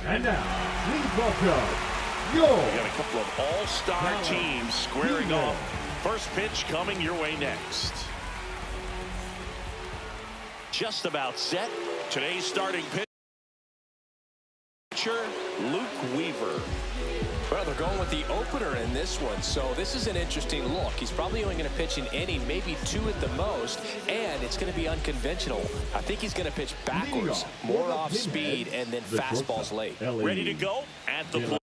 And now, please welcome We got a couple of all-star teams squaring off. First pitch coming your way next. Just about set. Today's starting pitcher, Luke Weaver. Well, they're going with the opener in this one, so this is an interesting look. He's probably only going to pitch an inning, maybe two at the most, and it's going to be unconventional. I think he's going to pitch backwards, more off speed, and then fastballs late. Ready to go at the plate.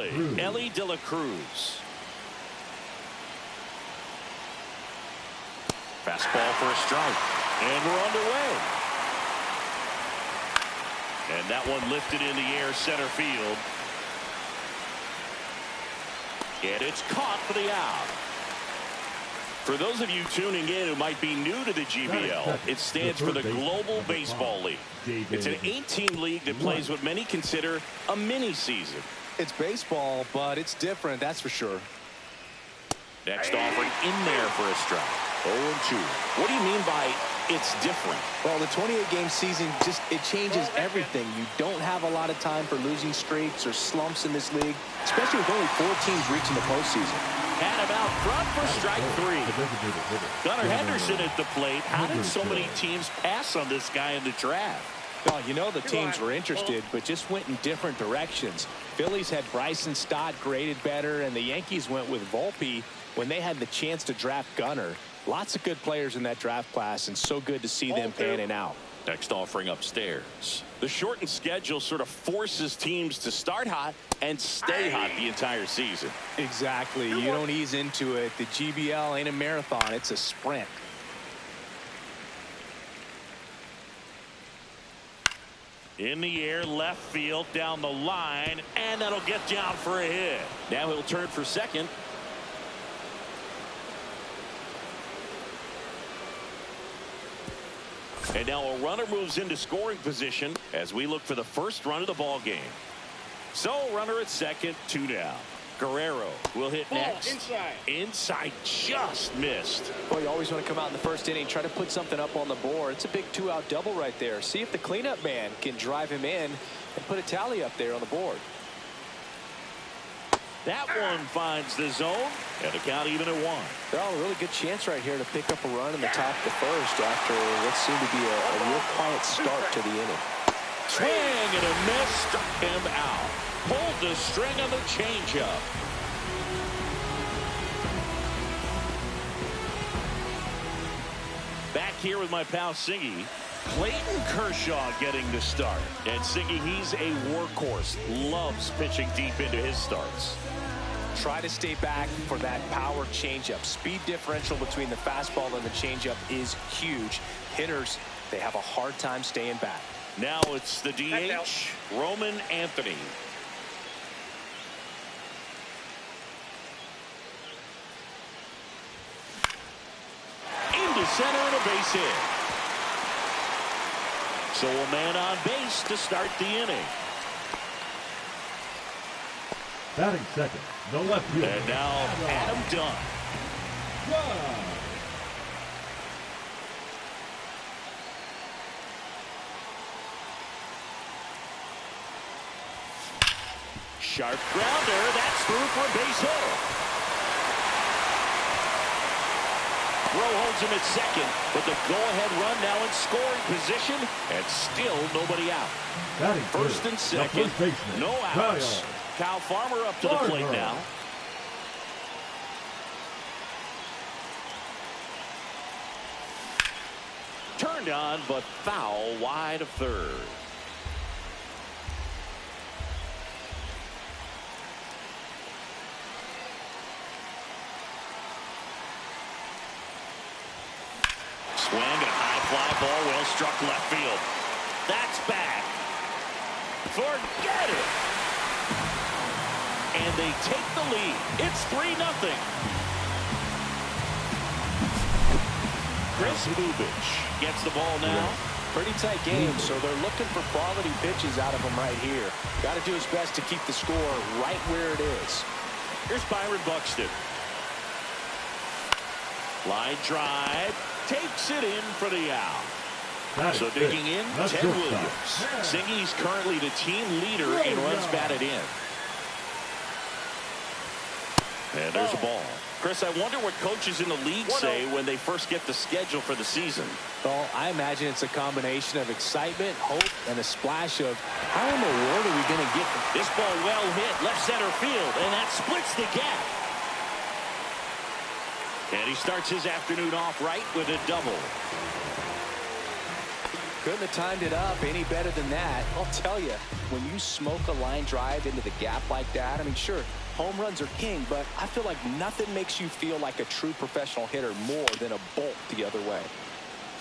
Mlb De Cruz. Fastball for a strike. And we're underway. And that one lifted in the air center field. And it's caught for the out. For those of you tuning in who might be new to the GBL, it stands for the Global Baseball League. It's an 8-team league that plays what many consider a mini-season. It's baseball, but it's different, that's for sure. Next offering in there for a strike. 0-2. What do you mean by it's different? Well, the 28-game season, it changes everything. You don't have a lot of time for losing streaks or slumps in this league, especially with only 4 teams reaching the postseason. Had him out front for strike 3. Gunnar Henderson at the plate. How did so many teams pass on this guy in the draft? Well, you know the teams were interested, but just went in different directions. Phillies had Bryson Stott graded better, and the Yankees went with Volpe when they had the chance to draft Gunnar. Lots of good players in that draft class, and so good to see them panning out. Next offering upstairs. The shortened schedule sort of forces teams to start hot and stay hot the entire season. Exactly. You don't ease into it. The GBL ain't a marathon. It's a sprint. In the air, left field, down the line, and that'll get down for a hit. Now he'll turn for second. And now a runner moves into scoring position as we look for the first run of the ball game. So runner at second, 2 down. Guerrero will hit next. Inside just missed. Well, you always want to come out in the first inning, try to put something up on the board. It's a big 2-out double right there. See if the cleanup man can drive him in and put a tally up there on the board. That one finds the zone, and the count even at 1. Well, a really good chance right here to pick up a run in the top of the first after what seemed to be a real quiet start to the inning. Swing and a miss, struck him out. Pulled the string on the changeup. Back here with my pal Singy. Clayton Kershaw getting the start. And Singy, he's a workhorse. Loves pitching deep into his starts. Try to stay back for that power changeup. Speed differential between the fastball and the changeup is huge. Hitters, they have a hard time staying back. Now it's the DH, Roman Anthony. Into center and a base hit. So a man on base to start the inning. Batting second, the left field. And now Adam Dunn. Sharp grounder. That's through for a base hit. Rowe holds him at second, but the go-ahead run now in scoring position, and still nobody out. First and second, no outs. Kyle Farmer up to the plate now. Turned on, but foul wide of third. Swing and a high fly ball, well struck left field. That's back. Forget it. And they take the lead. It's 3-0. Chris Bubich gets the ball now. Pretty tight game, so they're looking for quality pitches out of him right here. Got to do his best to keep the score right where it is. Here's Byron Buxton. Line drive. Takes it in for the out. So digging in, Ted Williams. Singy's currently the team leader in runs batted in. And there's a ball. Chris, I wonder what coaches in the league say when they first get the schedule for the season. Well, I imagine it's a combination of excitement, hope, and a splash of how in the world are we going to get this ball well hit left center field, and that splits the gap. And he starts his afternoon off right with a double. Couldn't have timed it up any better than that. I'll tell you, when you smoke a line drive into the gap like that, I mean, sure, home runs are king, but I feel like nothing makes you feel like a true professional hitter more than a bolt the other way.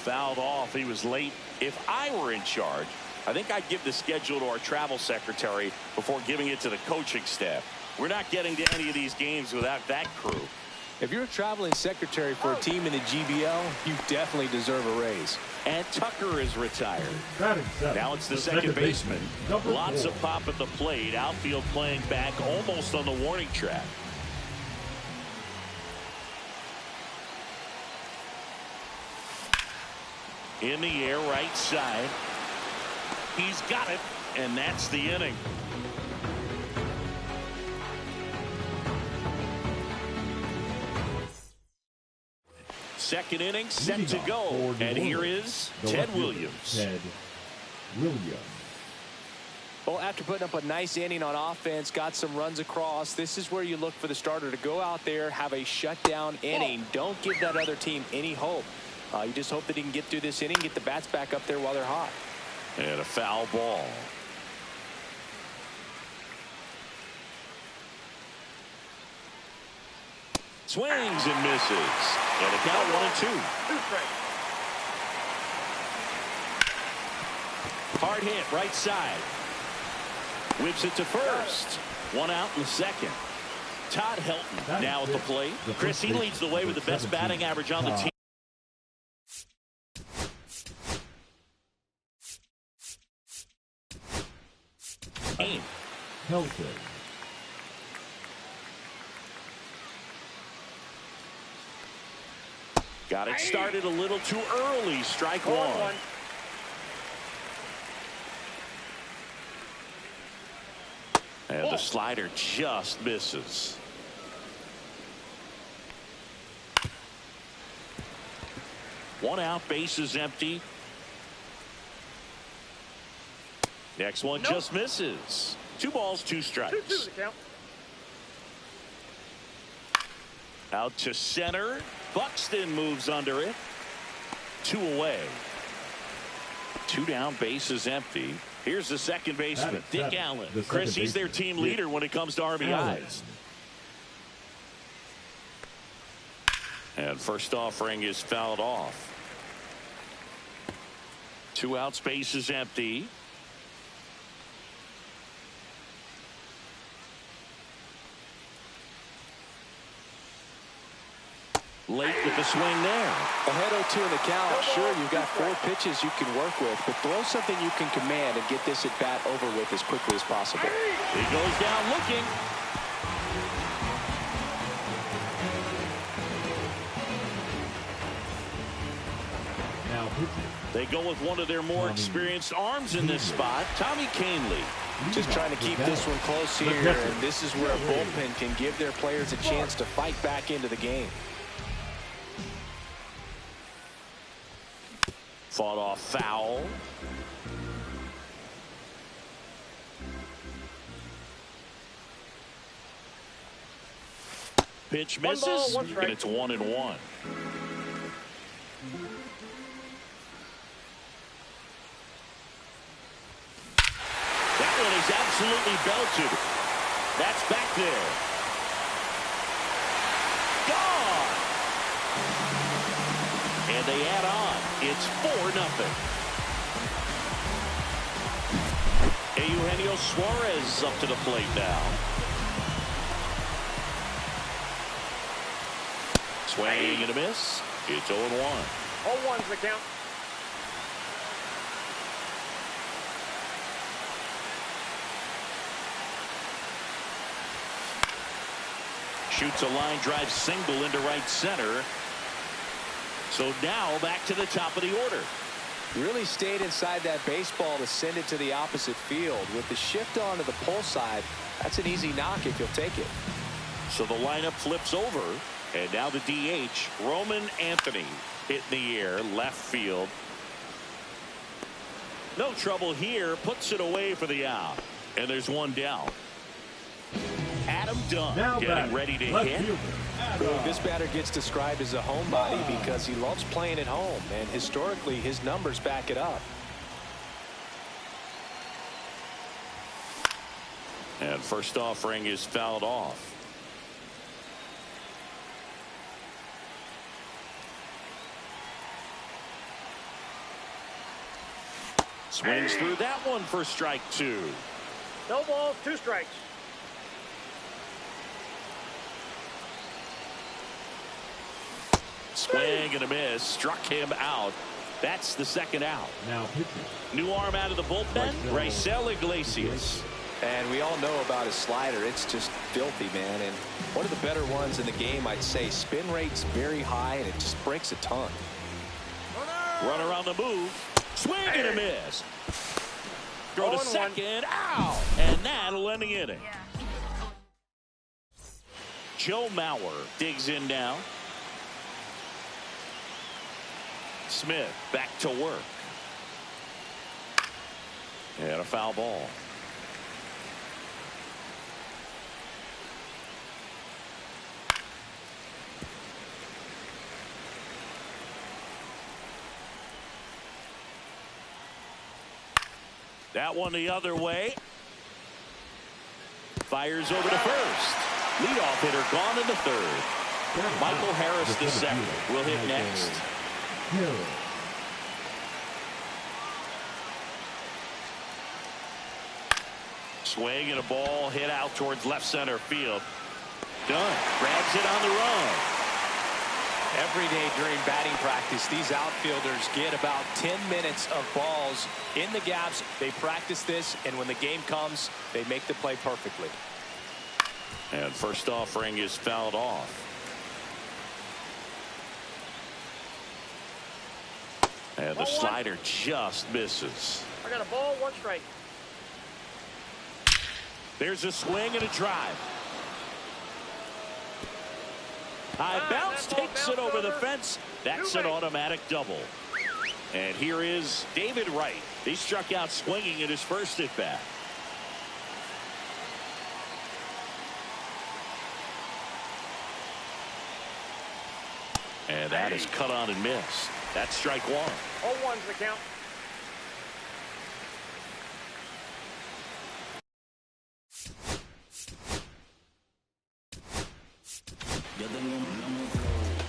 Fouled off. He was late. If I were in charge, I think I'd give the schedule to our travel secretary before giving it to the coaching staff. We're not getting to any of these games without that crew. If you're a traveling secretary for a team in the GBL, you definitely deserve a raise. And Tucker is retired. Now it's the second baseman. Lots of pop at the plate. Outfield playing back almost on the warning track. In the air, right side. He's got it, and that's the inning. Second inning set to go, and here is Ted Williams. Well, after putting up a nice inning on offense, got some runs across, this is where you look for the starter to go out there, have a shutdown inning. Don't give that other team any hope. You just hope that he can get through this inning, get the bats back up there while they're hot. And a foul ball. Swings and misses. And a count 1-2. Hard hit right side. Whips it to first. One out in the second. Todd Helton now at the plate. Chris, he leads the way with the best batting average on the team. Helton. Got it started a little too early. Strike one. And the slider just misses. One out, base is empty. Next one just misses. 2 balls, 2 strikes. Out to center. Buxton moves under it. 2 away. 2 down, base is empty. Here's the second baseman, Dick Allen. Chris, he's their team leader when it comes to RBIs. And first offering is fouled off. 2 outs, base is empty. Late with the swing there. Ahead 0-2 in the count. Sure, you've got 4 pitches you can work with, but throw something you can command and get this at bat over with as quickly as possible. He goes down looking. Now They go with one of their more experienced arms in this spot, Tommy Canley. Just trying to keep this one close here, and this is where a bullpen can give their players a chance to fight back into the game. Fought off foul. Pitch misses, and it's 1-1. That one is absolutely belted. That's back there. Gone. And they add on. It's 4-0. Eugenio Suarez up to the plate now. Swing and a miss. It's 0-1. 0-1's the count. Shoots a line drive single into right center. So now back to the top of the order. Really stayed inside that baseball to send it to the opposite field. With the shift onto the pull side, that's an easy knock if you'll take it. So the lineup flips over. And now the DH, Roman Anthony, hit in the air, left field. No trouble here, puts it away for the out. And there's one down. Adam Dunn now getting ready to hit. This batter gets described as a homebody because he loves playing at home, and historically his numbers back it up. And first offering is fouled off. Swings through that one for strike two. No balls, 2 strikes. Swing and a miss. Struck him out. That's the second out. Now pitching. New arm out of the bullpen. Raisel Iglesias. And we all know about his slider. It's just filthy, man. And one of the better ones in the game, I'd say. Spin rate's very high, and it just breaks a ton. Runner on the move. Swing and a miss. Throw to second. Out. And that'll end the inning. Joe Mauer digs in now. Smith back to work. And a foul ball. That one the other way. Fires over to first. Leadoff hitter gone in the third. Michael Harris the second will hit next. Swing and a ball hit out towards left center field. Dunn grabs it on the run. Every day during batting practice, these outfielders get about 10 minutes of balls in the gaps. They practice this, and when the game comes, they make the play perfectly. And first offering is fouled off. And the slider just misses. I got a ball, 1 strike. There's a swing and a drive. High bounce takes it over the fence. That's an automatic double. And here is David Wright. He struck out swinging in his first at bat. And that is cut on and missed. That's strike one. 0-1's the count.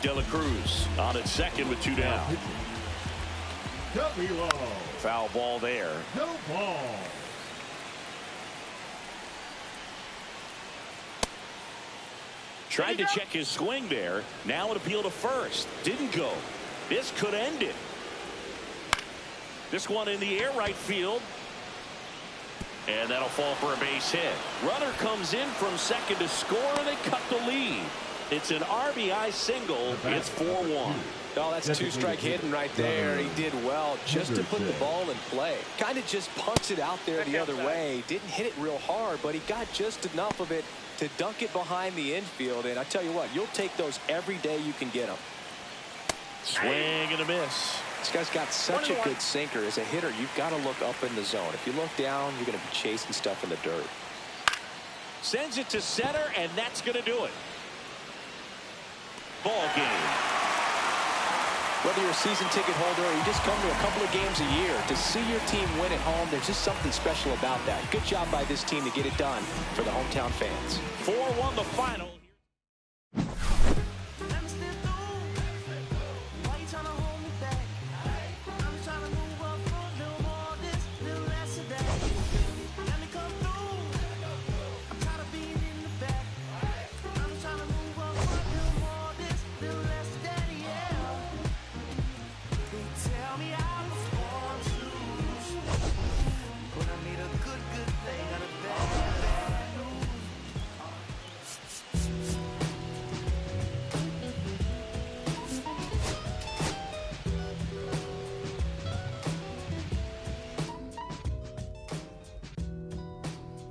De La Cruz on at second with 2 down. Cut me low. Foul ball there. No ball. Tried to check his swing there. Now an appeal to first. Didn't go. This could end it. This one in the air right field. And that'll fall for a base hit. Runner comes in from second to score, and they cut the lead. It's an RBI single. It's 4-1. Oh, that's 2-strike hitting right there. He did well just to put the ball in play. Kind of just punts it out there the other way. Didn't hit it real hard, but he got just enough of it to dunk it behind the infield. And I tell you what, you'll take those every day you can get them. Swing and a miss. This guy's got such a good sinker. As a hitter, you've got to look up in the zone. If you look down, you're going to be chasing stuff in the dirt. Sends it to center, and that's going to do it. Ball game. Whether you're a season ticket holder or you just come to a couple of games a year, to see your team win at home, there's just something special about that. Good job by this team to get it done for the hometown fans. 4-1 the final.